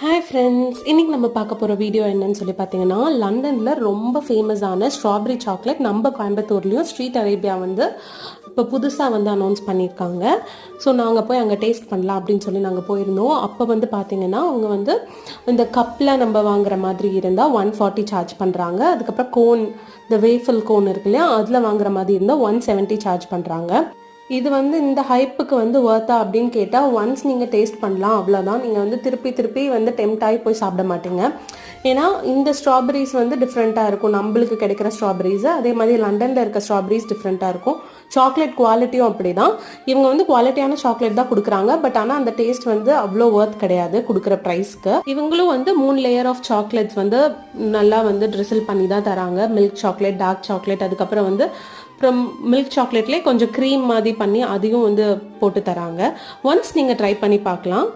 Hi friends, இன்றைக்கி நம்ம பார்க்க போகிற வீடியோ என்னன்னு சொல்லி பார்த்தீங்கன்னா, லண்டனில் ரொம்ப ஃபேமஸான ஸ்ட்ராபெரி சாக்லேட் நம்ம கோயம்புத்தூர்லேயும் ஸ்ட்ரீட் அரேபியா வந்து இப்போ புதுசாக வந்து அனௌன்ஸ் பண்ணியிருக்காங்க. ஸோ நாங்கள் போய் அங்கே டேஸ்ட் பண்ணலாம் அப்படின்னு சொல்லி நாங்கள் போயிருந்தோம். அப்போ வந்து பார்த்தீங்கன்னா அவங்க வந்து இந்த கப்பில் நம்ம வாங்குற மாதிரி இருந்தால் 140 சார்ஜ் பண்ணுறாங்க. அதுக்கப்புறம் கோன், இந்த வேஃபில் கோன் இருக்கு இல்லையா, அதில் வாங்குற மாதிரி இருந்தால் 170 சார்ஜ் பண்ணுறாங்க. இது வந்து இந்த ஹைப்புக்கு வந்து ஒர்த்தா அப்படின்னு கேட்டால், ஒன்ஸ் நீங்கள் டேஸ்ட் பண்ணலாம், அவ்வளோதான். நீங்கள் வந்து திருப்பி திருப்பி வந்து டெம்ட் ஆகி போய் சாப்பிட மாட்டீங்க. ஏன்னா இந்த ஸ்ட்ராபெரிஸ் வந்து டிஃப்ரெண்ட்டாக இருக்கும். நம்மளுக்கு கிடைக்கிற ஸ்ட்ராபெரிஸு அதே மாதிரி லண்டனில் இருக்க ஸ்ட்ராபெரிஸ் டிஃப்ரெண்ட்டாக இருக்கும். சாக்லேட் குவாலிட்டியும் அப்படி தான். இவங்க வந்து குவாலிட்டியான சாக்லேட் தான் கொடுக்குறாங்க. பட் ஆனால் அந்த டேஸ்ட் வந்து அவ்வளோ ஒர்த் கிடையாது கொடுக்குற ப்ரைஸ்க்கு. இவங்களும் வந்து 3 லேயர் ஆஃப் சாக்லேட்ஸ் வந்து நல்லா வந்து ட்ரிசில் பண்ணி தான் தராங்க. மில்க் சாக்லேட், டார்க் சாக்லேட், அதுக்கப்புறம் வந்து அப்புறம் மில்க் சாக்லேட்லேயே கொஞ்சம் க்ரீம் மாதிரி பண்ணி அதையும் வந்து போட்டு தராங்க. ஒன்ஸ் நீங்கள் ட்ரை பண்ணி பார்க்கலாம்.